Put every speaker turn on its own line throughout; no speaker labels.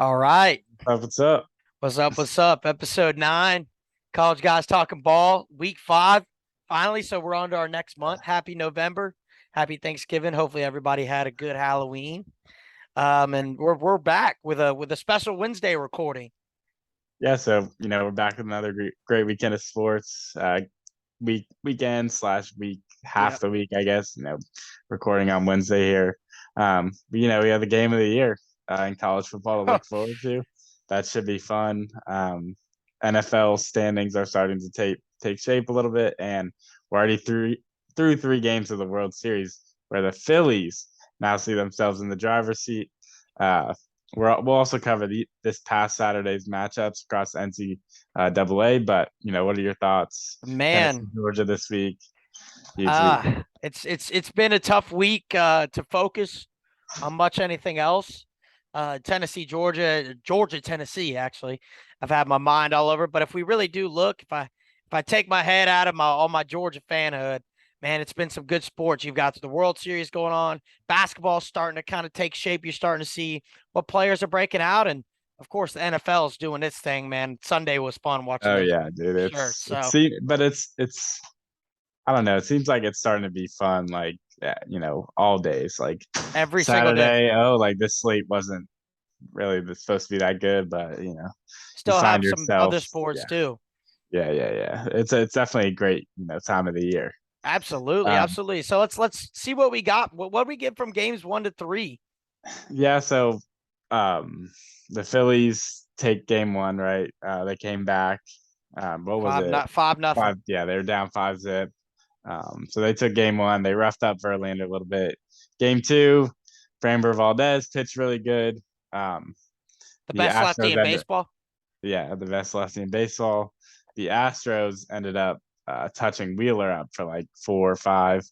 All right.
What's up?
What's up? What's up? Episode 9, College Guys Talking Ball, week 5. Finally, so we're on to our next month. Happy November. Happy Thanksgiving. Hopefully everybody had a good Halloween. And we're back with a special Wednesday recording.
Yeah, so we're back with another great weekend of sports. Weekend slash week, half
Yep.
the week, I guess. Recording on Wednesday here. We have the game of the year in college football to look forward to. That should be fun. NFL standings are starting to take shape a little bit, and we're already through 3 games of the World Series, where the Phillies now see themselves in the driver's seat. Uh, we'll also cover this past Saturday's matchups across NCAA. But what are your thoughts? Tennessee,
Man,
Georgia this week, huge week.
it's been a tough week to focus on much anything else. Tennessee, Georgia, Tennessee. Actually, I've had my mind all over. But if we really do look, if I take my head out of all my Georgia fanhood, man, it's been some good sports. You've got the World Series going on. Basketball's starting to kind of take shape. You're starting to see what players are breaking out, and of course, the NFL is doing its thing. Man, Sunday was fun watching
Oh
those
yeah, dude.
shirts. So
But it's I don't know. It seems like it's starting to be fun, like all days. Like
every single day,
Saturday, oh, like this slate wasn't really supposed to be that good, but you
still
find
have some
yourself,
other sports
yeah,
too.
yeah. It's definitely a great time of the year.
Absolutely,
Um,
absolutely. So let's see what we got. What we get from games 1 to 3.
yeah, so um, the Phillies take game one, right? They came back. What was
Five
it?
not 5-0.
5. Yeah, they were down 5-0. So they took game one. They roughed up Verlander a little bit. Game two, Framber Valdez pitched really good. Um,
The
the
best lefty
Astros
in
ended,
baseball.
yeah, the best lefty in baseball. The Astros ended up touching Wheeler up for like 4 or 5.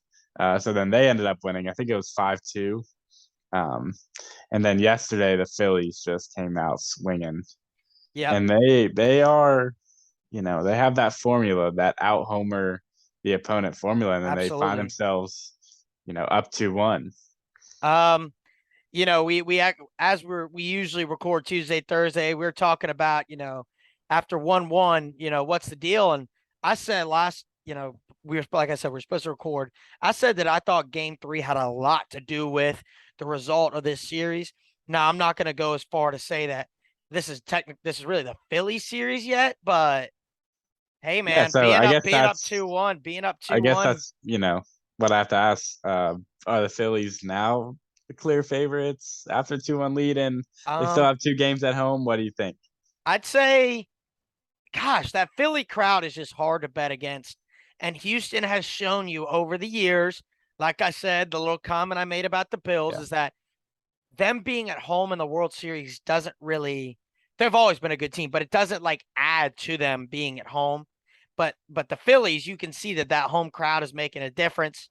So then they ended up winning. I think it was 5-2. Um, and then yesterday the Phillies just came out swinging,
Yep,
and they are, they have that formula, that out homer the opponent formula, and then they find
absolutely.
themselves, up 2-1.
Um, we act as we usually record Tuesday, Thursday. We're talking about after 1-1, what's the deal? And I said we were like I said we're supposed to record. I said that I thought Game 3 had a lot to do with the result of this series. Now I'm not going to go as far to say that this is really the Philly series yet, but hey,
Yeah,
man,
so
being up 2-1, being up
I
two
guess
one.
that's what I have to ask. Are the Phillies now the clear favorites after 2-1 lead, and they still
Um,
have 2 games at home? What do you think?
I'd say, gosh, that Philly crowd is just hard to bet against. And Houston has shown you over the years, like I said, the little comment I made about the Bills
Yeah.
is that them being at home in the World Series doesn't really, they've always been a good team, but it doesn't like add to them being at home. But the Phillies, you can see that home crowd is making a difference.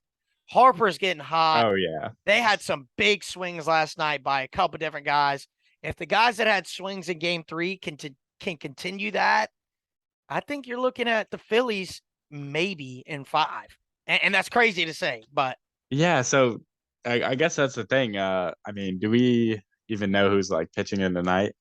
Harper's getting hot.
Oh yeah.
They had some big swings last night by a couple different guys. If the guys that had swings in Game 3 can continue that, I think you're looking at the Phillies maybe in 5, and that's crazy to say, but
Yeah, so I guess that's the thing. I mean, do we even know who's like pitching in tonight?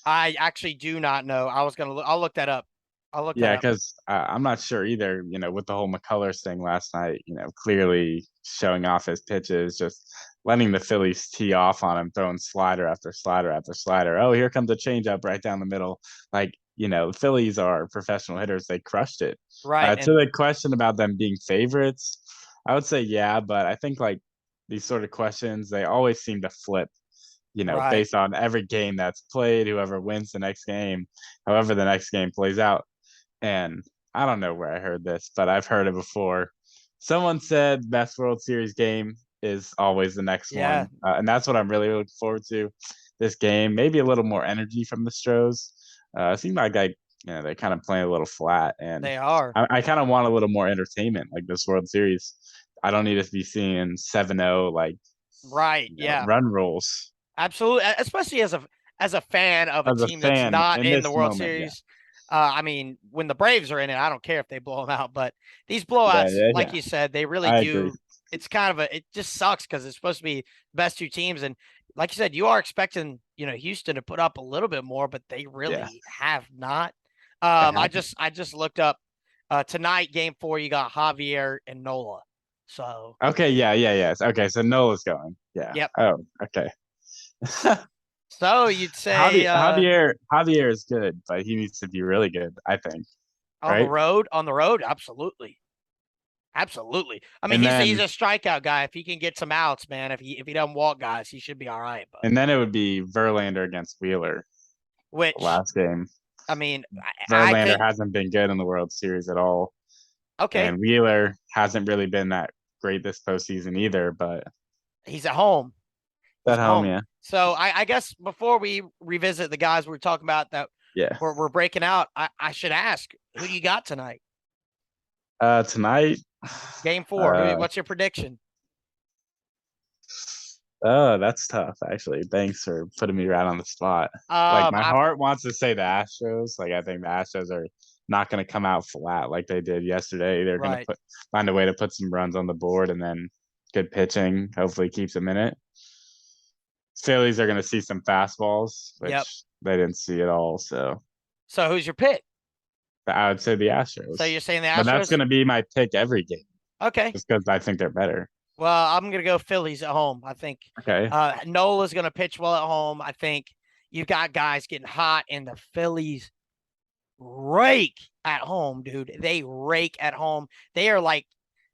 I actually do not know. I'll look that up. I'll look that
Yeah,
up.
because I'm not sure either. With the whole McCullers thing last night, clearly showing off his pitches, just letting the Phillies tee off on him, throwing slider after slider after slider. Oh, here comes a changeup right down the middle. Like, the Phillies are professional hitters. They crushed it.
Right,
To
and
the question about them being favorites, I would say yeah, but I think like these sort of questions, they always seem to flip.
right.
Based on every game that's played, whoever wins the next game, however the next game plays out. And I don't know where I heard this, but I've heard it before. Someone said best World Series game is always the next
Yeah,
one, and that's what I'm really looking forward to. This game, maybe a little more energy from the Stros. It seemed like they kind of playing a little flat, and
they are.
I kind of want a little more entertainment like this World Series. I don't need to be seeing 7-0 like
Right. Yeah.
run rolls.
Absolutely, especially as a fan of a
As a
team that's
fan
not
in
in the
this
World
moment, yeah,
Series. I mean, when the Braves are in it, I don't care if they blow them out, but these
yeah,
blowouts,
yeah,
like
yeah.
you said, they really
I agree.
do it's kind of it just sucks because it's supposed to be the best two teams, and like you said, you are expecting Houston to put up a little bit more, but they
Yeah,
really have not.
they
I
have.
just looked up tonight, game 4. You got Javier and Nola, so
Okay, yeah, yeah, yes. Okay, so Nola's going. Yeah.
yep.
Oh, okay.
So you'd say
Javier is good, but he needs to be really good, I think. Right?
on the road, absolutely. Absolutely. I mean,
And
he's
then
a strikeout guy. If he can get some outs, man, if he doesn't walk guys, he should be all right. But
and then it would be Verlander against Wheeler
which
last game.
I mean, I
Verlander
think
hasn't been good in the World Series at all.
okay,
And Wheeler hasn't really been that great this postseason either, but
he's at home. He's
at
at
home,
home.
yeah.
So I guess before we revisit the guys we were talking about that
Yeah.
we're breaking out, I should ask, who do you got tonight?
Tonight,
Game 4.
uh,
What's your prediction?
oh, that's tough, actually. Thanks for putting me right on the spot. Like, my
I
heart wants to say the Astros. Like, I think the Astros are not going to come out flat like they did yesterday. They're going to
right.
find a way to put some runs on the board, and then good pitching hopefully keeps them in it. Phillies are going to see some fastballs,
Yep.
which they didn't see at all. So
So who's your pick?
I would say the
So
Astros.
you're saying the
But that's
Astros?
going to be my pick every game,
Okay.
just because I think they're better.
Well, I'm gonna go Phillies at home. I think
Okay.
Nola's gonna pitch well at home. I think you've got guys getting hot, and the Phillies rake at home, dude. They rake at home. They are like,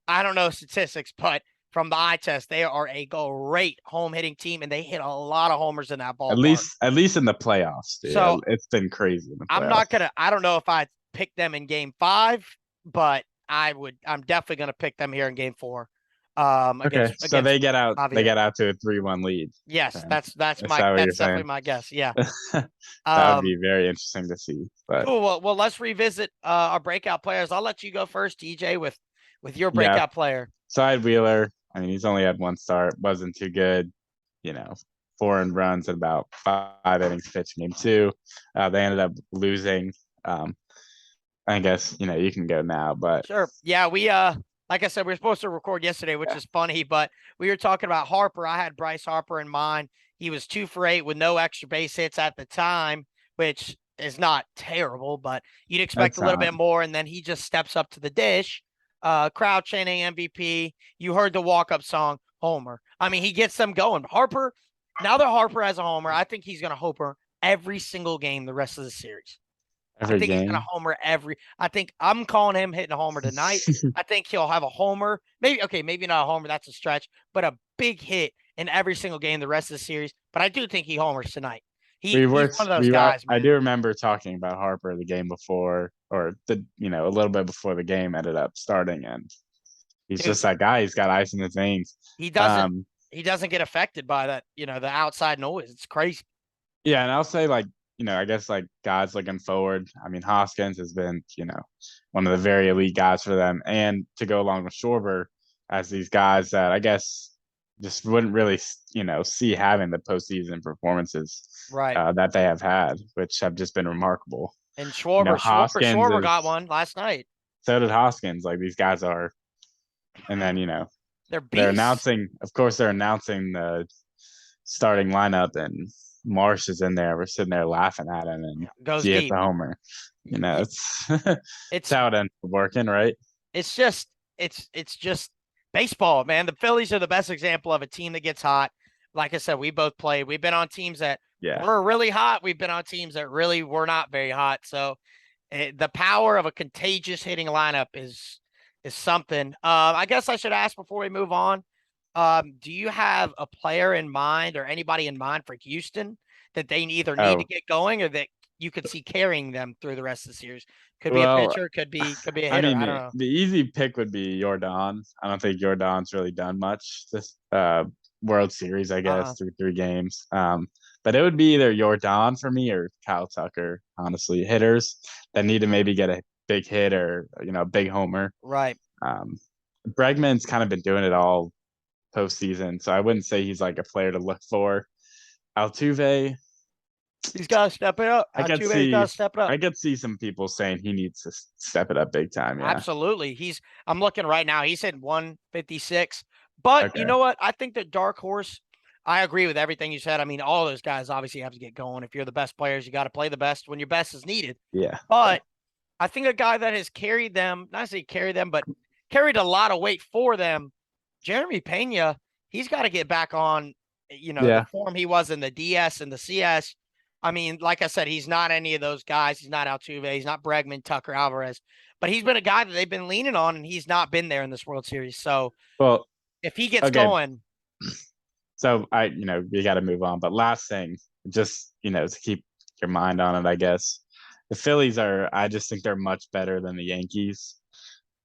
I don't know statistics, but from the eye test, they are a great home hitting team, and they hit a lot of homers in that ballpark.
At least in the playoffs, dude.
So
It's been crazy in the
I'm
playoffs.
not gonna. I don't know if I pick them in Game 5, but I would. I'm definitely gonna pick them here in Game 4.
Okay, so
Against
they
Javier.
get out to a 3-1 lead.
Yes,
Then. Is
my
that what you're
that's definitely
saying?
my guess. Yeah.
That would be
Um.
very interesting to see. But
Cool. Well, let's revisit our breakout players. I'll let you go first, DJ, with your
yeah,
breakout player.
side Wheeler. I mean, he's only had one start, wasn't too good. You know, 4 runs in about 5 innings pitched game 2. They ended up losing. Um, I guess you can go now, but
Sure. Yeah, we like I said, we were supposed to record yesterday, which
yeah,
is funny, but we were talking about Harper. I had Bryce Harper in mind. He was 2 for 8 with no extra base hits at the time, which is not terrible, but you'd expect
that's
a little
not.
bit more. And then he just steps up to the dish. Crowd chanting MVP. You heard the walk-up song, Homer. I mean, he gets them going. Harper, now that Harper has a homer, I think he's gonna homer every single game the rest of the series. I
Every
think he's going to
game.
homer every. I think I'm calling him hitting a homer tonight. I think he'll have a homer. Maybe not a homer. That's a stretch, but a big hit in every single game the rest of the series. But I do think he homers tonight. He's one of those guys,
I
man.
do remember talking about Harper the game before, or a little bit before the game ended up starting, and he's
Dude,
just that guy. He's got ice in his veins.
he doesn't
Um,
he doesn't get affected by that, the outside noise. It's crazy.
yeah, and I'll say like I guess like guys looking forward. I mean, Hoskins has been one of the very elite guys for them, and to go along with Schwarber as these guys that I guess just wouldn't really see having the postseason performances
Right.
that they have had, which have just been remarkable.
And Schwarber got
Is
one last night.
so did Hoskins. Like these guys are, and then
They're beasts.
of course, they're announcing the starting lineup, and Marsh is in there. We're sitting there laughing at him, and
Goes
he hits
deep.
a homer. It's it's
It's
how it ends up working, right?
it's just it's just baseball, man. The Phillies are the best example of a team that gets hot. Like I said, we both played. We've been on teams that
Yeah.
were really hot. We've been on teams that really were not very hot. So the power of a contagious hitting lineup is something. I guess I should ask before we move on. Do you have a player in mind or anybody in mind for Houston that they either need to
Oh,
get going or that you could see carrying them through the rest of the series? Could be a
well,
pitcher, could be a
I
hitter.
mean,
I don't know.
the easy pick would be Jordan. I don't think Jordan's really done much this World Series, I guess,
Uh-uh.
through 3 games. But it would be either Jordan for me or Kyle Tucker, honestly. Hitters that need to maybe get a big hit or, a big homer.
Right.
Um, Bregman's kind of been doing it all postseason, so I wouldn't say he's like a player to look for. Altuve,
He's got to step it up.
I could
Altuve's got
see
to step it up.
I could see some people saying he needs to step it up big time. Yeah.
Absolutely. I'm looking right now. He's hitting 156, But you
Okay.
know what? I think that dark horse. I agree with everything you said. I mean, all those guys obviously have to get going. If you're the best players, you got to play the best when your best is needed.
Yeah.
But I think a guy that has carried them, not say carry them, but carried a lot of weight for them, Jeremy Pena, he's got to get back on, the
Yeah.
form he was in the DS and the CS. I mean, like I said, he's not any of those guys. He's not Altuve. He's not Bregman, Tucker, Alvarez. But he's been a guy that they've been leaning on, and he's not been there in this World Series. So
Well,
if he gets
okay.
going,
So we got to move on. But last thing, just, to keep your mind on it, I guess. The Phillies I just think they're much better than the Yankees.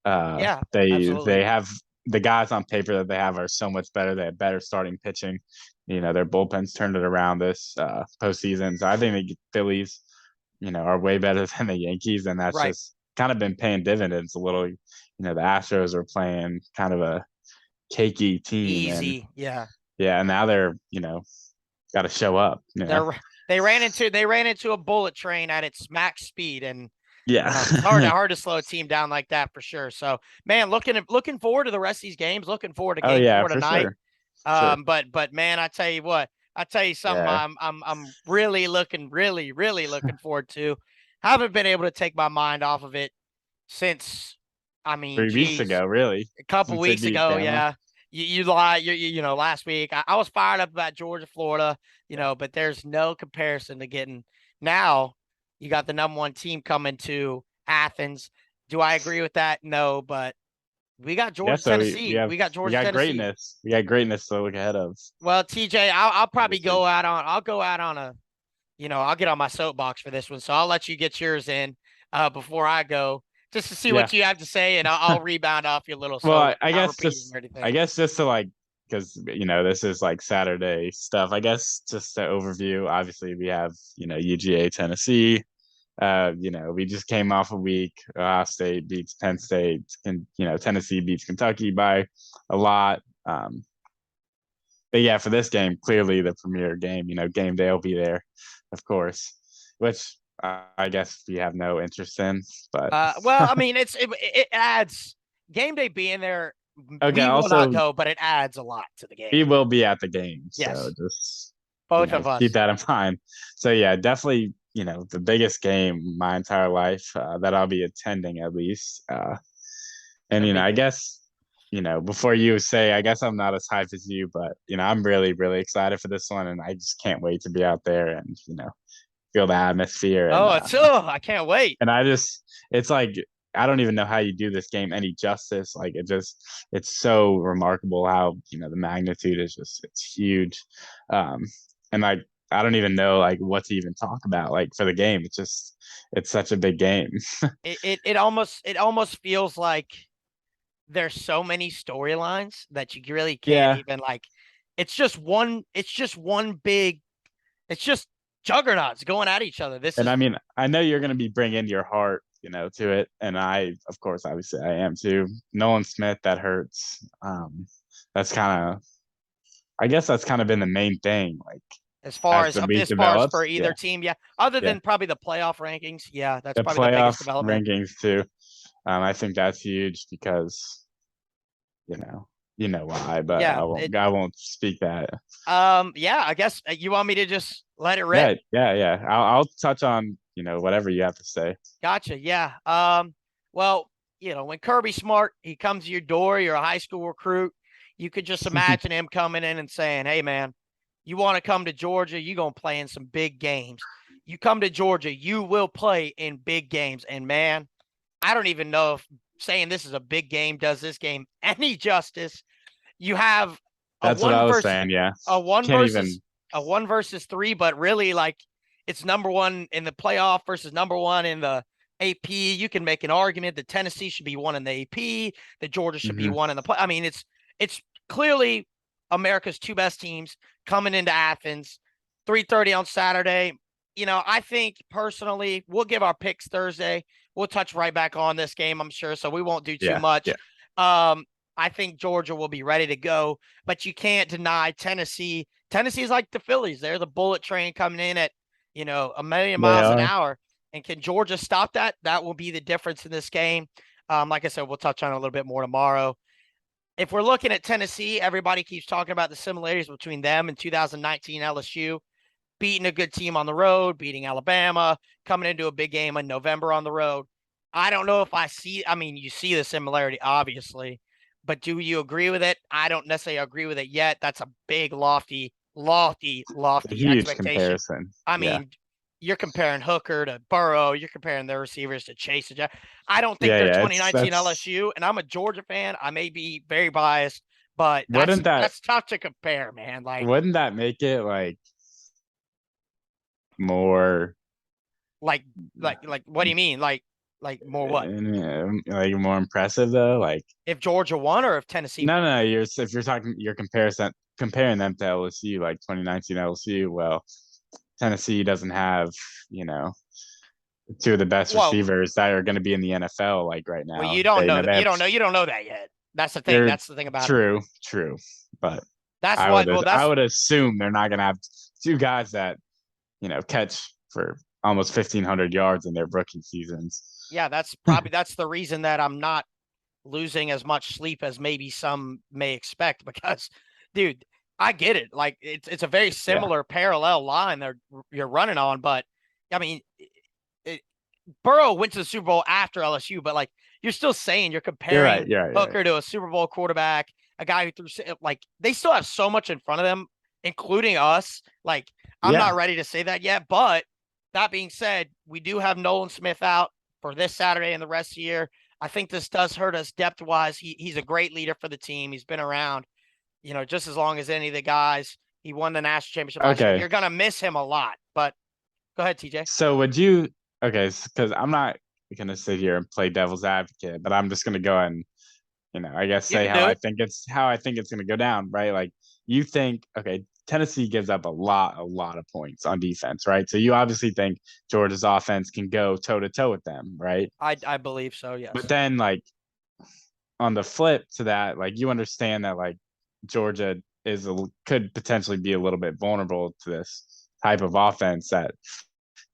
yeah,
They
absolutely.
have the guys on paper that they have are so much better. They have better starting pitching. Their bullpens turned it around this postseason. So I think the Phillies, are way better than the Yankees, and that's
Right.
just kind of been paying dividends a little. The Astros are playing kind of a cakey team, and
Easy. Yeah.
yeah, and now they're got to show up.
They ran into a bullet train at its max speed, and
Yeah,
it's hard to slow a team down like that for sure. So, man, looking forward to the rest of these games. Looking forward to
oh
Game
yeah,
Four
for
tonight.
sure, sure.
But man, I tell you what, I tell you something.
Yeah,
I'm really looking forward to. Haven't been able to take my mind off of it since. I mean,
3 weeks
geez,
ago, really,
a couple
since they
weeks
beat
ago,
Bama.
yeah. You lie, last week I was fired up about Georgia, Florida,
Yeah.
but there's no comparison to getting now. You got the number one team coming to Athens. Do I agree with that? No, but we got
Yeah,
Georgia,
so we
Tennessee.
have
We got
we
Georgia,
got
Tennessee.
greatness. We got greatness to look ahead of
Well, TJ, I'll probably
this week.
go out on. I'll go out on a. I'll get on my soapbox for this one, so I'll let you get yours in before I go, just to see
Yeah.
what you have to say, and I'll rebound off you a little,
Well,
so
I
not
guess
repeating
just
or
I
anything.
guess just to like because this is like Saturday stuff. I guess just to overview. Obviously, we have UGA Tennessee. We just came off a week. Ohio State beats Penn State, and Tennessee beats Kentucky by a lot. But yeah, for this game, clearly the premier game. Game day will be there, of course, which I guess we have no interest in. But
Well, I mean, it adds game day being there.
okay,
We will not
also
go, but it adds a lot to the game.
we will be at the game, so
Yes,
just
both of
keep
us.
that in mind. So yeah, definitely the biggest game my entire life that I'll be attending at least. And
Gonna be
I
good.
guess before you say, I guess I'm not as hyped as you, but I'm really really excited for this one, and I just can't wait to be out there and feel the atmosphere
Oh, I can't wait.
and it's like I don't even know how you do this game any justice. Like it's so remarkable how the magnitude is just it's huge, um, and like I don't even know like what to even talk about like for the game. It's such a big game.
It almost feels like there's so many storylines that you really can't
Yeah,
even like. It's just one. It's just one big. It's just juggernauts going at each other. This
and I
is
mean I know you're gonna be bringing your heart to it, and I of course obviously I am too. Nolan Smith, that hurts. That's kind of I guess that's kind of been the main thing. Like
as far
as
as
the week
as far as for
develops,
either
yeah,
team. Yeah, other
yeah.
than probably the playoff rankings. Yeah, that's
The
probably the biggest
playoff
development.
rankings too. I think that's huge because you know why, but
Yeah.
I won't speak that.
Yeah. I guess you want me to just let it rip.
Yeah, yeah, yeah. I'll touch on whatever you have to say.
Gotcha. Yeah. Well, when Kirby Smart he comes to your door, you're a high school recruit. You could just imagine him coming in and saying, "Hey, man, you want to come to Georgia? You're gonna play in some big games. You come to Georgia, you will play in big games." And man, I don't even know if saying this is a big game does this game any justice. You have a
That's what
one
I was
versus
saying. Yeah,
a one
can't
versus
even.
a one versus three, but really like it's number one in the playoff versus number one in the AP. You can make an argument that Tennessee should be one in the AP, that Georgia should be
Hmm.
one in the play. I mean, it's clearly America's two best teams coming into Athens, 3:30 on Saturday. I think personally we'll give our picks Thursday. We'll touch right back on this game, I'm sure, so we won't do too
Yeah, yeah,
much. I think Georgia will be ready to go, but you can't deny Tennessee. Tennessee is like the Phillies. They're the bullet train coming in at, a million
they
miles an
are.
hour. And can Georgia stop that? That will be the difference in this game. Like I said, we'll touch on it a little bit more tomorrow. if we're looking at Tennessee, everybody keeps talking about the similarities between them and 2019 LSU, beating a good team on the road, beating Alabama, coming into a big game in November on the road. I don't know if I see, I mean, you see the similarity, obviously, but do you agree with it? I don't necessarily agree with it yet. That's a big, lofty, lofty,
It's a
lofty
huge
expectation.
comparison.
I
Yeah.
mean, you're comparing Hooker to Burrow. You're comparing their receivers to Chase and Jack. I don't think
Yeah,
they're
yeah. It's
2019
that's
LSU, and I'm a Georgia fan. I may be very biased, but
wouldn't that
that's tough to compare, man.
wouldn't that make it like more
Like, what do you mean? Like more what?
like more impressive though? Like
If Georgia won or if Tennessee
no,
won?
no, if you're talking you're comparing them to LSU, like 2019 LSU, well, Tennessee doesn't have, you know, two of the best
Well,
receivers that are going to be in the NFL like right
well,
now.
you don't
They, you
know
know,
that.
they have
You don't know that yet. That's the thing.
they're
That's the thing about it.
true, true, but
That's what. Well,
I
that's
would assume they're not going to have two guys that, you know, catch for almost 1,500 yards in their rookie seasons.
yeah. That's the reason that I'm not losing as much sleep as maybe some may expect because, dude, I get it. Like it's a very
Yeah,
similar parallel line that you're running on, but I mean, it, Burrow went to the Super Bowl after LSU, but like you're still saying you're
you're right.
comparing
You're right. You're right.
Hooker to a Super Bowl quarterback, a guy who threw like they still have so much in front of them, including us. Like I'm
Yeah.
not ready to say that yet, but that being said, we do have Nolan Smith out for this Saturday and the rest of the year. I think this does hurt us depth wise. He's a great leader for the team. He's been around, just as long as any of the guys. He won the national championship last year.
Okay.
You're gonna miss him a lot, but go ahead, TJ.
So would you? Okay, because I'm not gonna sit here and play devil's advocate, but I'm just gonna go and, you know, I guess
You
say
can do it.
how I think it's gonna go down, right? Like you think, okay, Tennessee gives up a lot of points on defense, right? So you obviously think Georgia's offense can go toe to toe with them, right?
I believe so.
But
Yes.
then like on the flip to that, like you understand that like Georgia could potentially be a little bit vulnerable to this type of offense that,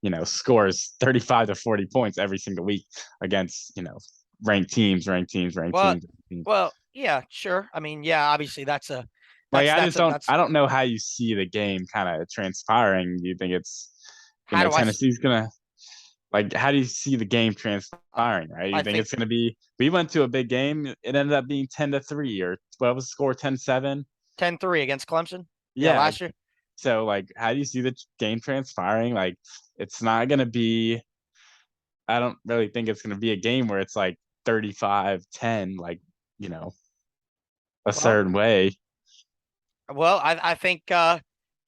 you know, scores 35 to 40 points every single week against, you know, ranked teams, ranked teams, ranked
Well,
teams.
well, yeah, sure. I mean, yeah, obviously
Like I just don't
that's
I don't know how you see the game kind of transpiring. Do you think it's, you
how
know,
do I
Tennessee's gonna, like, how do you see the game transpiring, right? You
I
think
think
it's gonna be, we went to a big game, it ended up being 10-3, or what was the score, 10-7?
10-3 against Clemson. Yeah,
Yeah.
last year.
So like how do you see the game transpiring? Like it's not gonna be, I don't really think it's gonna be a game where it's like 35-10, like, you know, a
Well,
certain way.
I think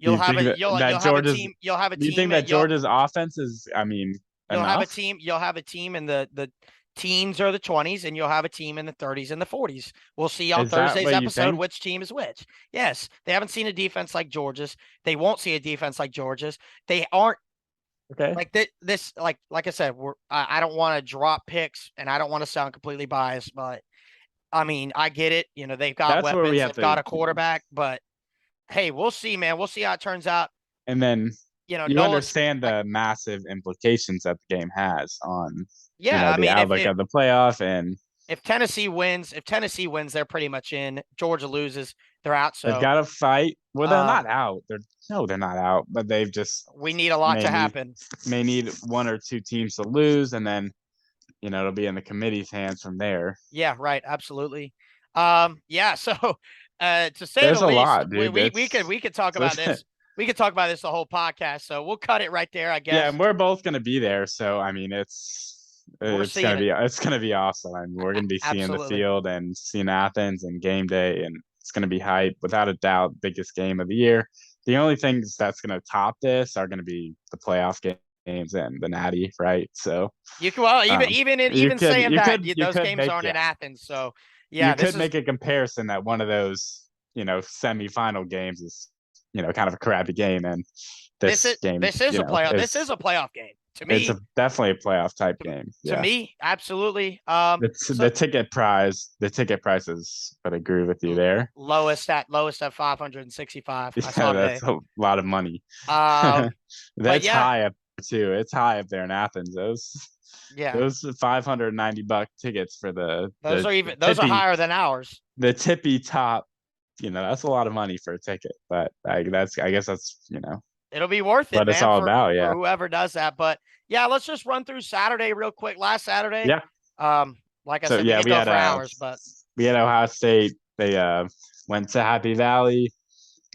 Do you think that Georgia's
you'll have a
do you think
team
that Georgia's offense is, I mean, enough?
you'll have a team in the teens or the 20s, and you'll have a team in the 30s and the 40s. We'll see on
Is that
Thursday's
what you
episode
think?
which team is which. Yes, they haven't seen a defense like Georgia's. They won't see a defense like Georgia's. They aren't
Okay.
like this like I said, I don't want to drop picks and I don't want to sound completely biased, but I mean, I get it. They've got
That's where we
weapons,
have
they've got
to,
a quarterback, but hey, we'll see, man. We'll see how it turns out.
and then you
Nolan's
understand
like,
the massive implications that the game has on, you
yeah,
know,
I
the
mean,
outlook of the playoff. And
if Tennessee wins, they're pretty much in. Georgia loses, they're out.
they've
So
got to fight. Well, they're
uh
not out. They're No, they're not out, but they've just
we need a lot
may
to
need
happen.
may need one or two teams to lose, and then, you know, it'll be in the committee's hands from there.
Yeah, right, absolutely. Yeah, so to say the
There's a
least,
lot, dude.
we could talk about
It's
this. We could talk about this the whole podcast. So we'll cut it right there, I
yeah,
guess.
and we're both gonna be there, so I mean,
We're seeing it.
it's gonna be awesome. I mean, we're gonna be seeing the
Absolutely.
field and seeing Athens and game day, and it's gonna be hype without a doubt. Biggest game of the year. The only things that's gonna top this are gonna be the playoff games and the Natty, right? So
You can well
um,
even saying that
you
those
could
games
make,
aren't in
yeah,
Athens. So
you
yeah, this
could
is
make a comparison that one of those, you know, semifinal games is, you know, kind of a crappy game, and this game,
this is
you
a
know,
playoff. This
is
is a playoff game to
it's a
me.
definitely a playoff type game.
To
Yeah.
me, absolutely. So
The ticket prices, but I agree with you there.
lowest at 565. I
Yeah,
saw
that's
today.
a lot of money.
Um, but
That's
yeah,
high up too. It's high up there in Athens.
yeah,
Those $590 tickets for the
those are
the
even those are
tippy
higher than ours.
the tippy top, that's a lot of money for a ticket. But I guess that's
It'll be worth it,
what it's
man,
all
for
about.
for
Yeah,
whoever does that. But yeah, let's just run through Saturday real quick. Last Saturday,
yeah.
like I
So
said, we
yeah,
could go for hours, but
we had Ohio State. They went to Happy Valley.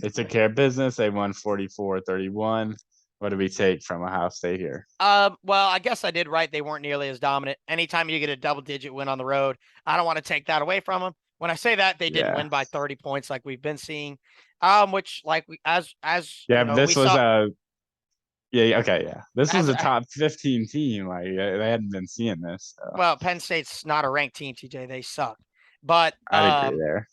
They took care of business. They won 44-31. What do we take from Ohio State here?
well, I guess I did right. They weren't nearly as dominant. Anytime you get a double-digit win on the road, I don't want to take that away from them. When I say that, they didn't
Yeah,
win by 30 points like we've been seeing. Which like we as
yeah.
we
This was
saw.
a yeah. Okay, yeah. This was
As
a top 15 team. Like they hadn't been seeing this. So
Well, Penn State's not a ranked team, TJ. They suck. But
I'd agree there.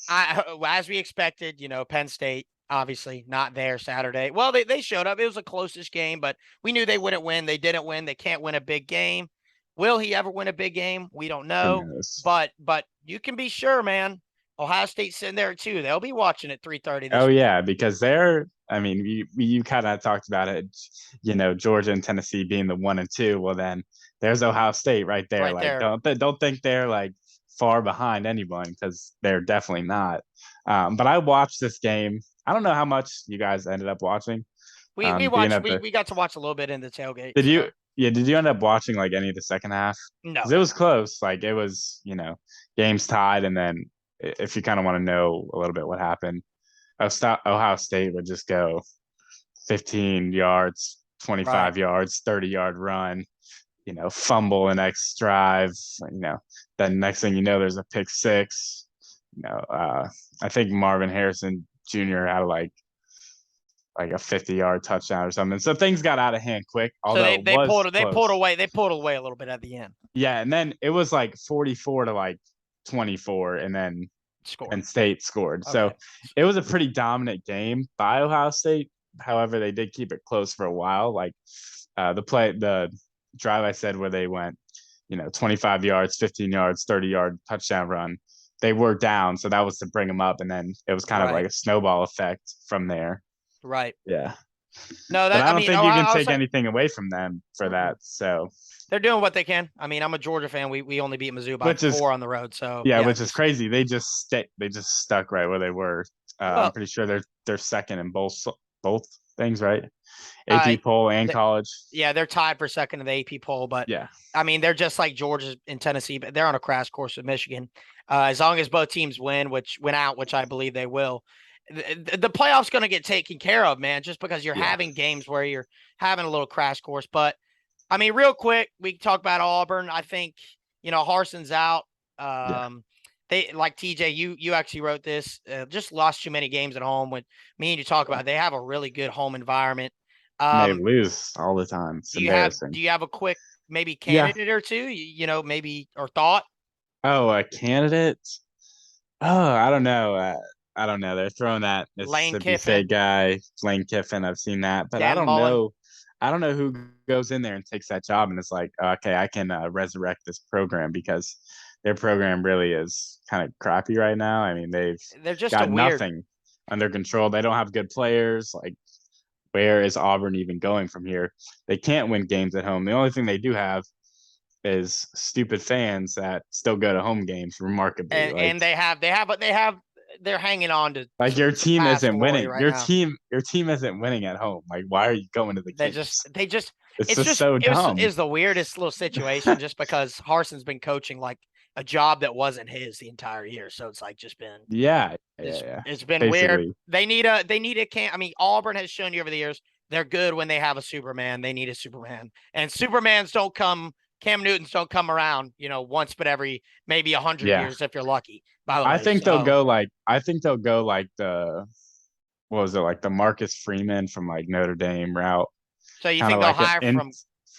as we expected, Penn State obviously not there Saturday. Well, they showed up. It was a closest game, but we knew they wouldn't win. They didn't win. They can't win a big game. Will he ever win a big game? We don't
Who
know.
knows?
But you can be sure, man. Ohio State's sitting there too. They'll be watching at 3:30
Oh
this weekend.
yeah, because they're. I mean, you kind of talked about it. Georgia and Tennessee being the 1 and 2. Well, then there's Ohio State right there.
Right
Like,
there.
don't think they're like far behind anyone because they're definitely not. But I watched this game. I don't know how much you guys ended up watching.
We
Being
watched
at the
we got to watch a little bit in the tailgate.
Did you?
So
Yeah, did you end up watching like any of the second half?
no.
Because it was close. Like it was, games tied, and then if you kind of want to know a little bit what happened, Ohio State would just go 15 yards,
Right.
25 yards, 30-yard run, fumble the next drive, then next thing you know, there's a pick six. I think Marvin Harrison Jr. had like a 50-yard touchdown or something. So things got out of hand quick,
So
although it was
they pulled
close.
away. They pulled away a little bit at the end.
Yeah, and then it was like 44 to like 24, and then
Scored.
Penn State scored.
Okay.
So it was a pretty dominant game by Ohio State. However, they did keep it close for a while. Like the drive I said where they went, 25 yards, 15 yards, 30-yard touchdown run. They were down, so that was to bring them up, and then it was kind of like
Right.
a snowball effect from there.
Right.
Yeah,
No,
but
that
I
I
don't
mean,
think you can
Ohio
take
State.
anything away from them for that. So,
They're doing what they can. I mean, I'm a Georgia fan. We only beat Mizzou by
which is
4 on the road. So
Yeah,
yeah,
which is
just
crazy. They just stuck right where they were. I'm
well,
pretty sure they're second in both things, right?
uh,
AP poll and
th-
college.
yeah, they're tied for second in the AP poll, but
Yeah,
I mean, they're just like Georgia and Tennessee, but they're on a crash course with Michigan. As long as both teams win out, which I believe they will, the playoffs going to get taken care of, man. Just because you're
yeah,
having games where you're having a little crash course, but I mean, real quick, we can talk about Auburn. I think Harson's out.
yeah.
They like TJ. You actually wrote this. Just lost too many games at home. When me and you talk about, it, they have a really good home environment.
And they
Um,
lose all the time. It's embarrassing.
do you have a quick maybe
Yeah.
candidate or two? Maybe or thought
Oh, a candidate? Oh, I don't know. I don't know. They're throwing that
Lane
Mississippi
Kiffin,
State guy, Lane Kiffin. I've seen that, but I
Dan
don't
Mullen.
know. I don't know who goes in there and takes that job and it's like, okay, I can resurrect this program because their program really is kind of crappy right now. I mean, they've
They're just a
got
weird.
nothing under control. They don't have good players. Like, where is Auburn even going from here? They can't win games at home. The only thing they do have is stupid fans that still go to home games remarkably.
And they're hanging on to
Like your
some
team
past
isn't
glory
winning.
right now.
Your team isn't winning at home. Like why are you going to the
They just
games?
they just
It's
it's
just
just
so
it was
dumb.
is the weirdest little situation just because Harson's been coaching like a job that wasn't his the entire year. So it's like just been
Yeah, yeah, yeah.
it's been weird.
Basically,
They need a can I mean, Auburn has shown you over the years they're good when they have a Superman. They need a Superman. And Supermans don't come Cam Newtons don't come around, once but every maybe 100
yeah.
years if you're lucky, by the way.
I think they'll go like the what was it like the Marcus Freeman from like Notre Dame route,
So you
kind
think
of
they'll
like
hire from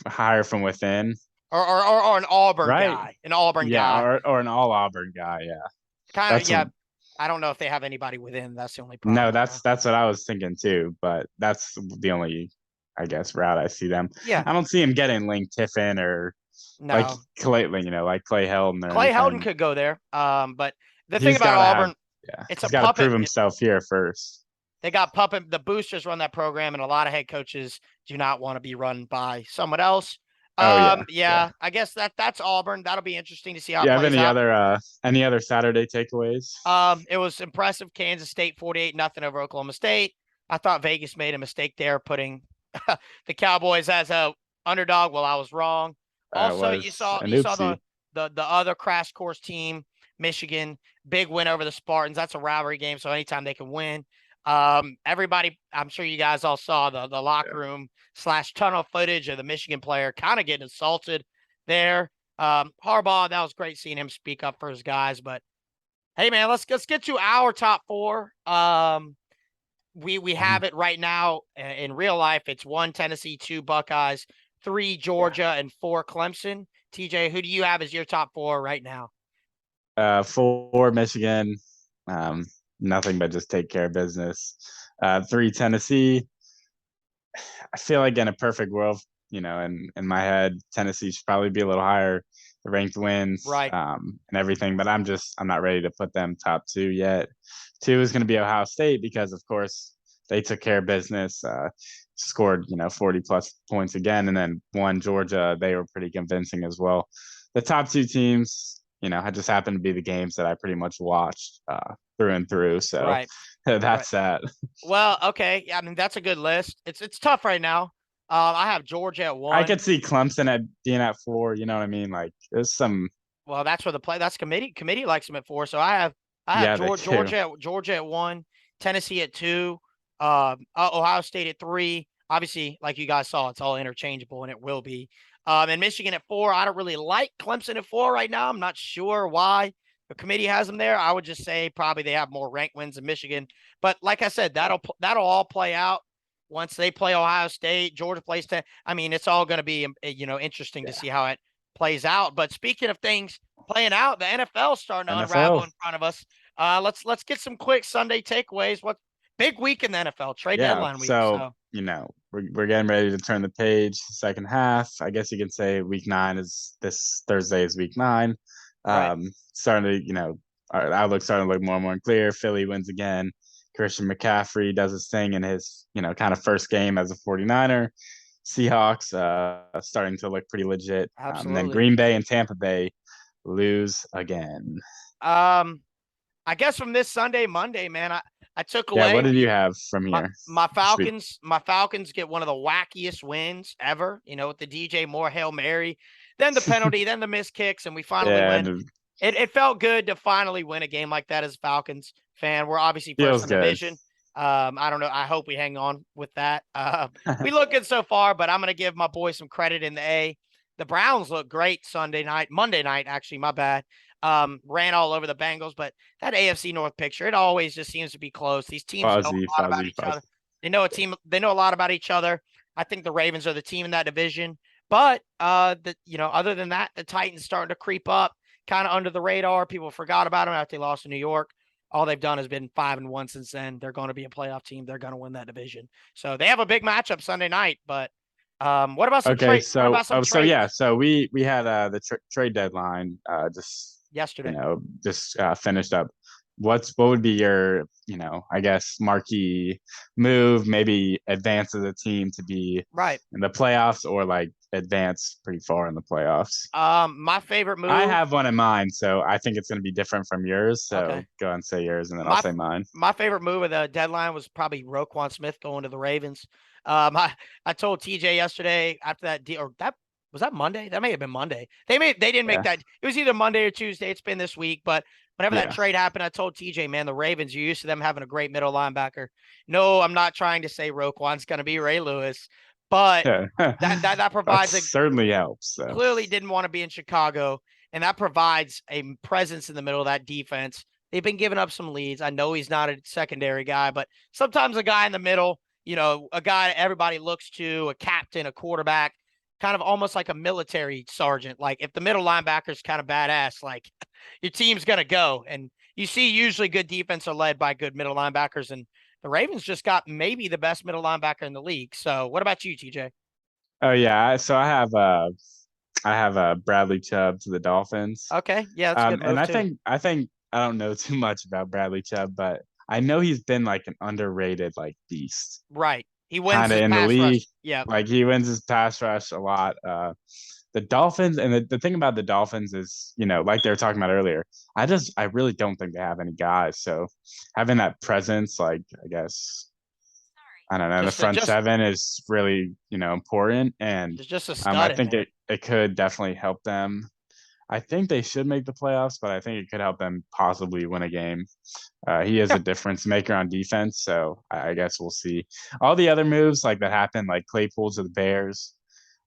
hire from within,
or an Auburn
right?
guy. An Auburn
Yeah,
guy.
or an all Auburn guy. Yeah,
Kind of,
that's
yeah. I don't know if they have anybody within. That's the only
no,
problem right now.
that's what I was thinking too. But that's the only, I guess, route I see them.
Yeah,
I don't see him getting Lane Kiffin or like
no.
Clay, like Clay Helton or
Clay Helton
anything.
could go there. But the thing
He's
about
got to have,
Auburn,
yeah,
it's a
he's got to prove
puppet.
himself here first.
They got puppet. The boosters run that program, and a lot of head coaches do not want to be run by someone else.
Oh yeah, yeah.
Yeah, I guess that's Auburn. That'll be interesting to see how
Do
it
you have
plays out.
any other Saturday takeaways?
It was impressive. Kansas State 48 nothing over Oklahoma State. I thought Vegas made a mistake there, putting the Cowboys as a underdog. Well, I was wrong.
It
Also,
was an
you saw
oopsie.
the other crash course team, Michigan, big win over the Spartans. That's a rivalry game, so anytime they can win. Everybody, I'm sure you guys all saw the locker
Yeah.
room / tunnel footage of the Michigan player kind of getting assaulted there. Harbaugh, that was great seeing him speak up for his guys, but hey man, let's get to our top four. We
Mhm.
have it right now in real life. It's 1 Tennessee, 2 Buckeyes, 3
Yeah.
Georgia, and 4 Clemson. TJ, who do you have as your top four right now?
For Michigan, um, nothing but just take care of business. Three Tennessee. I feel like in a perfect world, in my head, Tennessee should probably be a little higher, the ranked wins,
Right,
and everything. But I'm not ready to put them top two yet. Two is going to be Ohio State because, of course, they took care of business, scored 40 plus points again, and then one Georgia. They were pretty convincing as well. The top two teams, I just happen to be the games that I pretty much watched through and through. So
right, right.
that's that.
Well, okay. Yeah, I mean that's a good list. It's tough right now. I have Georgia at
I
1.
could see Clemson at being at 4. You know what I mean? Like there's some.
Well, that's where the play. That's committee. Committee likes him at 4. So I have
Yeah, they do.
Georgia at 1, Tennessee at 2, Ohio State at 3. Obviously, like you guys saw, it's all interchangeable, and it will be. And Michigan at 4. I don't really like Clemson at 4 right now. I'm not sure why the committee has them there. I would just say probably they have more ranked wins than Michigan. But like I said, that'll all play out once they play Ohio State. Georgia plays 10. I mean, it's all going to be interesting to
Yeah.
see how it plays out. But speaking of things playing out, the NFL is starting to unravel
NFL.
in front of us. Let's get some quick Sunday takeaways. What big week in the NFL, trade
Yeah.
deadline week.
So,
So
we're getting ready to turn the page, second half. I guess you can say week nine is this Thursday is week nine.
right,
Starting to, our outlook starting to look more and more clear. Philly wins again. Christian McCaffrey does his thing in his, kind of first game as a 49er. Seahawks starting to look pretty legit. And then
absolutely.
Green Bay and Tampa Bay lose again.
Um, I guess from this Sunday, Monday, man, I took
Yeah,
away
what did you have from
my
here
my
this week?
Falcons. My Falcons get one of the wackiest wins ever. With the DJ Moore Hail Mary, then the penalty, then the missed kicks, and we finally
Yeah,
win.
it
It felt good to finally win a game like that as a Falcons fan. We're obviously first
feels
in the
good.
division. I don't know. I hope we hang on with that. We look good so far, but I'm going to give my boys some credit in the A. The Browns look great Monday night, actually, my bad. Ran all over the Bengals, but that AFC North picture, it always just seems to be close. These teams know
Fuzzy,
a lot about
fuzzy,
each other.
fuzzy.
They know a lot about each other. I think the Ravens are the team in that division. But other than that, the Titans starting to creep up kind of under the radar. People forgot about them after they lost to New York. All they've done has been 5-1 since then. They're going to be a playoff team. They're going to win that division. So they have a big matchup Sunday night. But what about some
Okay,
trade? What
so
about some
yeah,
trades
so we had the trade deadline just
yesterday?
finished up. What would be your I guess marquee move? Maybe advance as a team to be
Right.
in the playoffs or like advance pretty far in the playoffs.
My favorite
I
move.
have one in mind, so I think it's going to be different from yours. So
Okay.
go ahead and say yours, and then I'll
My
say mine.
my favorite move of the deadline was probably Roquan Smith going to the Ravens. I told TJ yesterday after that deal, or that was that Monday. That may have been Monday. They didn't make
Yeah,
that. It was either Monday or Tuesday. It's been this week, but whenever that
yeah,
trade happened, I told TJ, man, the Ravens, you're used to them having a great middle linebacker. No, I'm not trying to say Roquan's going to be Ray Lewis, but
yeah.
that
That
provides a
certainly helps. So
clearly didn't want to be in Chicago, and that provides a presence in the middle of that defense. They've been giving up some leads. I know he's not a secondary guy, but sometimes a guy in the middle, a guy everybody looks to, a captain, a quarterback, kind of almost like a military sergeant. Like if the middle linebacker's kind of badass, like your team's gonna go. And you see usually good defense are led by good middle linebackers, and the Ravens just got maybe the best middle linebacker in the league. So what about you, TJ?
oh yeah, so I have Bradley Chubb to the Dolphins.
Okay, yeah, that's a good
And
move too.
I think I don't know too much about Bradley Chubb, but I know he's been like an underrated like beast.
Right. He wins
kind of
his
in the
pass rush.
league.
Yeah,
Like he wins his pass rush a lot. The Dolphins, and the thing about the Dolphins is, like they were talking about earlier, I really don't think they have any guys. So having that presence, like, I guess, I don't know, the
just a,
front
just
seven is really, important. And
just a
I
stud in
think
there.
it could definitely help them. I think they should make the playoffs, but I think it could help them possibly win a game. He is a
Yeah,
difference maker on defense, so I guess we'll see. All the other moves like that happened, like Claypool to the Bears.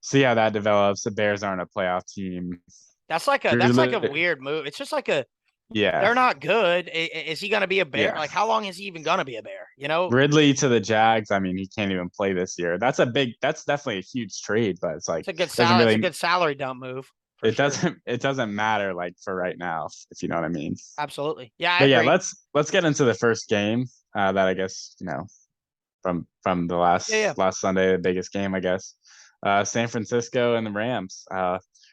See how that develops. The Bears aren't a playoff team.
that's like a weird move. It's just like a
Yeah,
they're not good. Is he going to be a bear?
yeah.
Like how long is he even going to be a bear? You know,
Ridley to the Jags. I mean, he can't even play this year. That's definitely a huge trade, but it's like doesn't
It's a
really
good salary dump move for
it
sure.
doesn't matter like for right now, if you know what I mean.
Absolutely. Yeah, I
But yeah,
agree.
let's get into the first game that I guess from the
Yeah, yeah,
last Sunday, the biggest game, I guess. San Francisco and the Rams.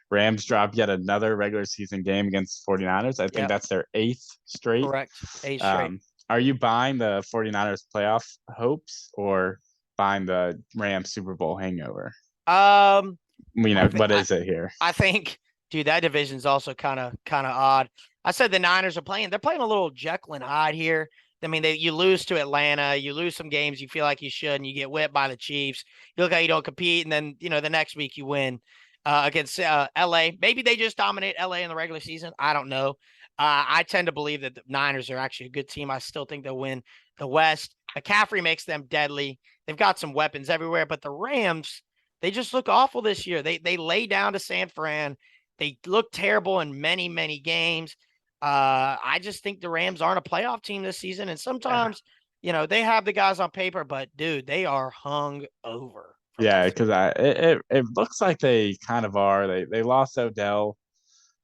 Rams dropped yet another regular season game against 49ers. I think
yeah.
that's their eighth straight.
Correct. A straight.
Um, are you buying the 49ers playoff hopes or buying the Rams Super Bowl hangover?
Um, I think
What is it here?
I think, dude, that division's also kind of odd. I said the Niners are playing. They're playing a little Jekyll and Hyde here. I mean, you lose to Atlanta, you lose some games you feel like you should, and you get whipped by the Chiefs. You look like you don't compete, and then the next week you win against LA. Maybe they just dominate LA in the regular season. I don't know. I tend to believe that the Niners are actually a good team. I still think they'll win the West. McCaffrey makes them deadly. They've got some weapons everywhere, but the Rams, they just look awful this year. They lay down to San Fran. They look terrible in many games. I just think the Rams aren't a playoff team this season. And
Yeah.
sometimes, they have the guys on paper, but dude, they are hung over from
Yeah,
last
because
week.
it looks like they kind of are. They lost Odell,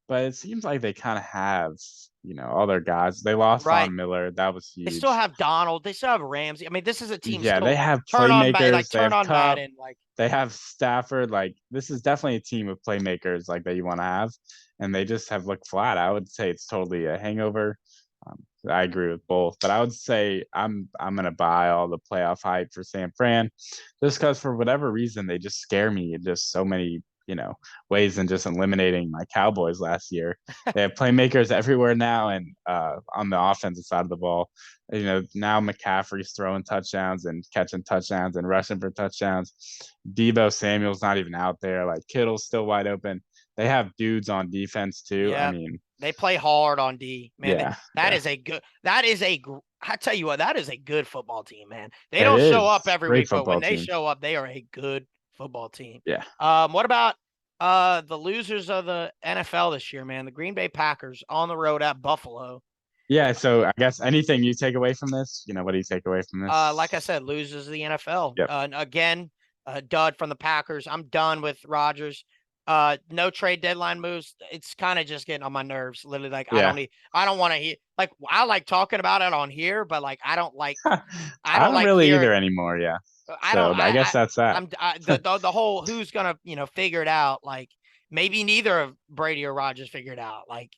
but it seems like they kind of have, all their guys. They lost
Right.
Von Miller. That was
They still
huge.
have Donald. They still have Ramsey. I mean, this is a team
Yeah, they
still
have
turn on
playmakers. They
turn
have
on
Cup.
Madden. Like,
They have Stafford. Like this is definitely a team of playmakers like that you want to have, and they just have looked flat. I would say it's totally a hangover. I agree with both, but I would say I'm gonna buy all the playoff hype for San Fran, just because for whatever reason they just scare me in just so many ways than just eliminating my Cowboys last year. They have playmakers everywhere now, and on the offensive side of the ball, now McCaffrey's throwing touchdowns and catching touchdowns and rushing for touchdowns. Debo Samuel's not even out there. Like Kittle's still wide open. They have dudes on defense too. I
yeah,
mean,
they play hard on D. Man,
yeah,
that
yeah.
is a good. That is a. I tell you what, that is a good football team, man. They
It
don't show up
is
every
great
week, but when
football
they
team.
show up, they are a good football team.
Yeah,
What about the losers of the NFL this year, man? The Green Bay Packers on the road at Buffalo.
yeah. So I guess anything you take away from this, what do you take away from
Like I
this?
said, loses the NFL.
Yep.
Again, a dud from the Packers. I'm done with Rodgers. No trade deadline moves. It's kind of just getting on my nerves. Literally, like
Yeah.
I don't want to hear. Like I like talking about it on here, but like I
I
don't
don't
like
really
hearing.
either anymore. Yeah.
I don't.
So I guess that's that.
The whole who's gonna figure it out. Like maybe neither of Brady or Rodgers figure it out. Like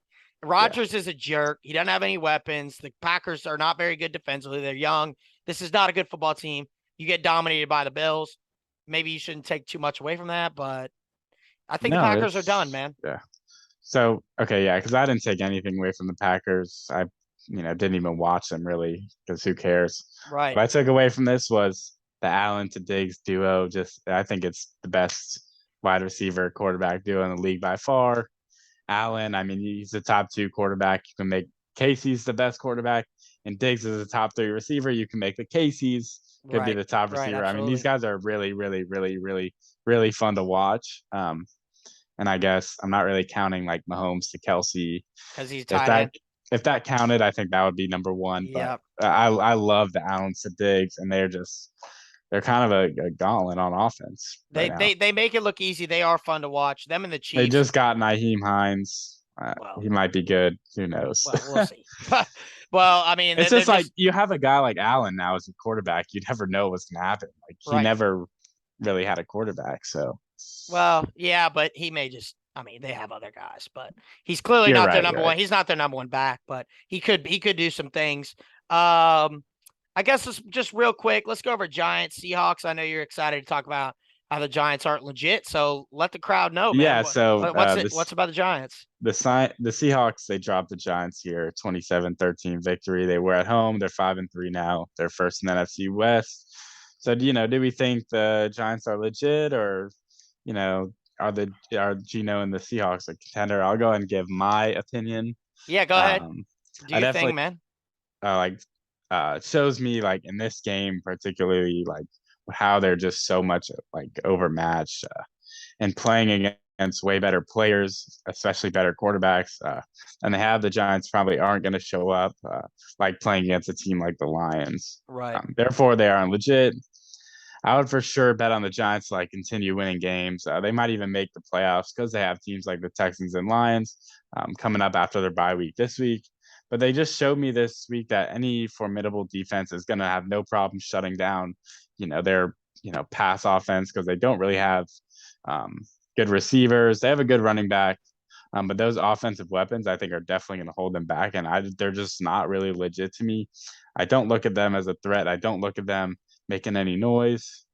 Yeah.
Rodgers is a jerk. He doesn't have any weapons. The Packers are not very good defensively. They're young. This is not a good football team. You get dominated by the Bills. Maybe you shouldn't take too much away from that, but I think the
No,
Packers are done,
it's
man.
yeah. So okay, yeah, because I didn't take anything away from the Packers. I, didn't even watch them really because who cares?
Right.
What I took away from this was the Allen to Diggs duo. Just I think it's the best wide receiver quarterback duo in the league by far. Allen, I mean, he's the top two quarterback. You can make Casey's the best quarterback, and Diggs is the top three receiver. You can make the Casey's could be
Right.
the top
Right.
receiver. I mean, these
Absolutely.
guys are really, really, really, really, really fun to watch. And I guess I'm not really counting like Mahomes to Kelsey.
Because he's
If
tight
that
end.
if that counted, I think that would be number one. But
Yeah.
I love the Allen to Diggs, and they're kind of a gauntlet on offense right
They
now.
they they make it look easy. They are fun to watch. Them and the
They
Chiefs.
just got Naheem Hines.
Well,
He might be good. Who knows?
we'll see. Well, I mean,
It's
they're
just like
just
you have a guy like Allen now as a quarterback. You never know what's gonna happen. Like he
right.
never really had a quarterback. So
Well, yeah, but he may just. I mean, they have other guys, but he's clearly
you're
not their
right.
number
You're right.
one. He's not their number one back, but he could do some things. Um, I guess it's just real quick. Let's go over Giants, Seahawks. I know you're excited to talk about how the Giants aren't legit, so let the crowd know, man.
Yeah, so
What's it? What's about the Giants?
the Seahawks, they dropped the Giants here, 27-13 victory. They were at home. They're 5-3 now. They're first in the NFC West. So, do we think the Giants are legit, or, you know, are Gino and the Seahawks a contender? I'll go ahead and give my opinion.
Yeah, go ahead.
Um,
Do
I
your thing,
definitely
man.
like shows me like in this game particularly like how they're just so much like overmatched and playing against way better players, especially better quarterbacks. And they have the Giants probably aren't going to show up like playing against a team like the Lions.
Right.
Therefore, they are legit. I would for sure bet on the Giants to like continue winning games. They might even make the playoffs because they have teams like the Texans and Lions coming up after their bye week this week. But they just showed me this week that any formidable defense is going to have no problem shutting down, their pass offense because they don't really have um, good receivers. They have a good running back, but those offensive weapons I think are definitely going to hold them back, and they're just not really legit to me. I don't look at them as a threat. I don't look at them making any noise.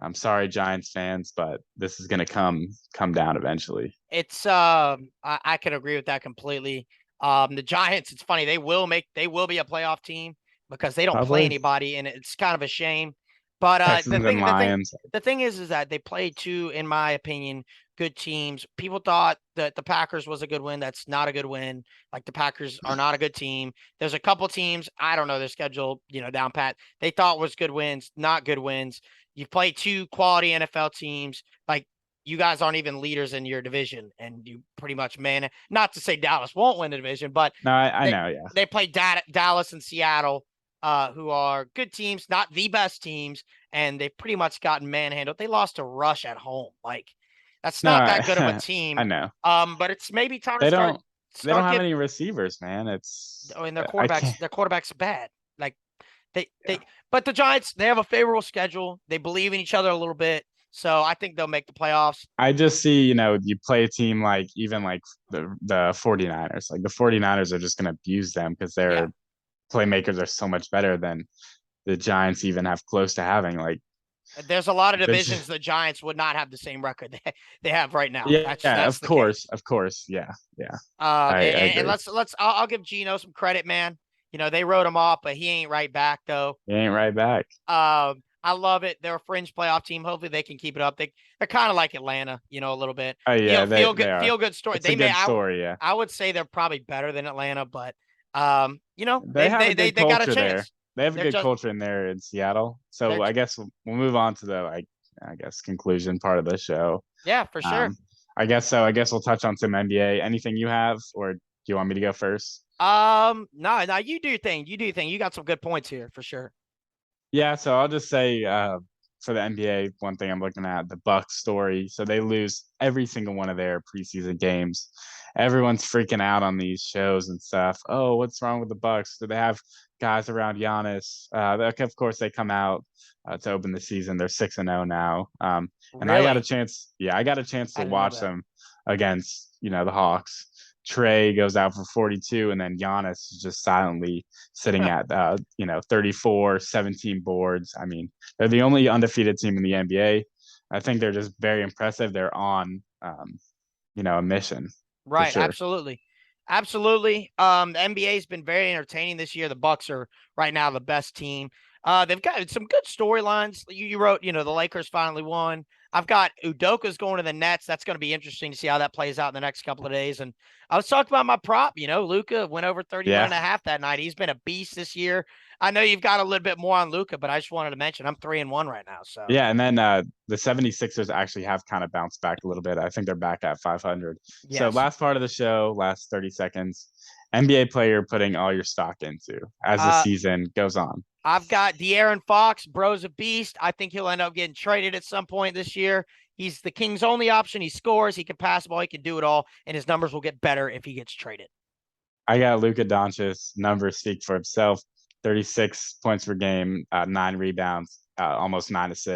I'm sorry, Giants fans, but this is going to come down eventually.
It's I can agree with that completely. The Giants, it's funny, they will be a playoff team because they don't play
Probably
anybody, and it's kind of a shame. But
Texans and Lions.
the thing is that they played two, in my opinion, good teams. People thought that the Packers was a good win. That's not a good win. Like the Packers are not a good team. There's a couple teams, I don't know their schedule, down pat. They thought was good wins, not good wins. You play two quality NFL teams. Like you guys aren't even leaders in your division, and you pretty much man. Not to say Dallas won't win the division, but
No, I
they
know, yeah.
they play Dallas and Seattle, who are good teams, not the best teams, and they've pretty much gotten manhandled. They lost to Rush at home. Like that's
No,
not that good of a
I
team.
know.
But it's maybe time to
They
start
don't they don't
start
have
getting.
any receivers, man.
Oh, and
I can't.
their quarterbacks bad. Like
Yeah.
but the Giants, they have a favorable schedule. They believe in each other a little bit, so I think they'll make the playoffs.
I just see, you play a team like even like the 49ers. Like the 49ers are just going to abuse them because
Yeah,
their playmakers are so much better than the Giants even have close to having. Like
there's a lot of
the
divisions the Giants would not have the same record they have right now.
Yeah,
That's the case.
of course. Yeah, yeah. I
And
agree.
I'll give Gino some credit, man. They wrote him off, but he ain't right back though.
He ain't right back.
I love it. They're a fringe playoff team. Hopefully they can keep it up. They're kind of like Atlanta, a little bit.
Oh yeah, they are.
Feel good story.
It's a good story, yeah.
I would say they're probably better than Atlanta, but
They have a good
they got a
culture there.
chance.
They have a
They're
good
just
culture in there in Seattle.
they're
So I guess we'll move on to the like I guess conclusion part of the show.
yeah, for sure.
Um, I guess so. I guess we'll touch on some NBA. Anything you have, or do you want me to go first?
No, you do your thing. You do your thing. You got some good points here for sure.
Yeah, so I'll just say for the NBA, one thing I'm looking at the Bucks story. So they lose every single one of their preseason games. Everyone's freaking out on these shows and stuff. Oh, what's wrong with the Bucks? Do they have guys around Giannis? Of course, they come out to open the season. They're 6-0 now. And I got a
Really?
chance. Yeah, I got a chance
I
to
didn't know
watch
that.
them against the Hawks. Trey goes out for 42, and then Giannis is just silently sitting at 34, 17 boards. I mean, they're the only undefeated team in the NBA. I think they're just very impressive. They're on a mission for
Right,
sure.
absolutely. Absolutely. The NBA's been very entertaining this year. The Bucks are right now the best team. They've got some good storylines. You wrote, the Lakers finally won. I've got Udoka's going to the Nets. That's going to be interesting to see how that plays out in the next couple of days. And I was talking about my prop, Luca went over 31
Yeah.
and a half that night. He's been a beast this year. I know you've got a little bit more on Luca, but I just wanted to mention I'm 3-1 right now. So
Yeah, and then the 76ers actually have kind of bounced back a little bit. I think they're back at 500. So
yes.
last part of the show, last 30 seconds, NBA player putting all your stock into as the
Uh
season goes on.
I've got De'Aaron Fox, bro's a beast. I think he'll end up getting traded at some point this year. He's the Kings' only option. He scores, he can pass the ball, he can do it all, and his numbers will get better if he gets traded.
I got Luka Doncic. Numbers speak for himself. 36 points per game, 9 rebounds, almost 9 assists.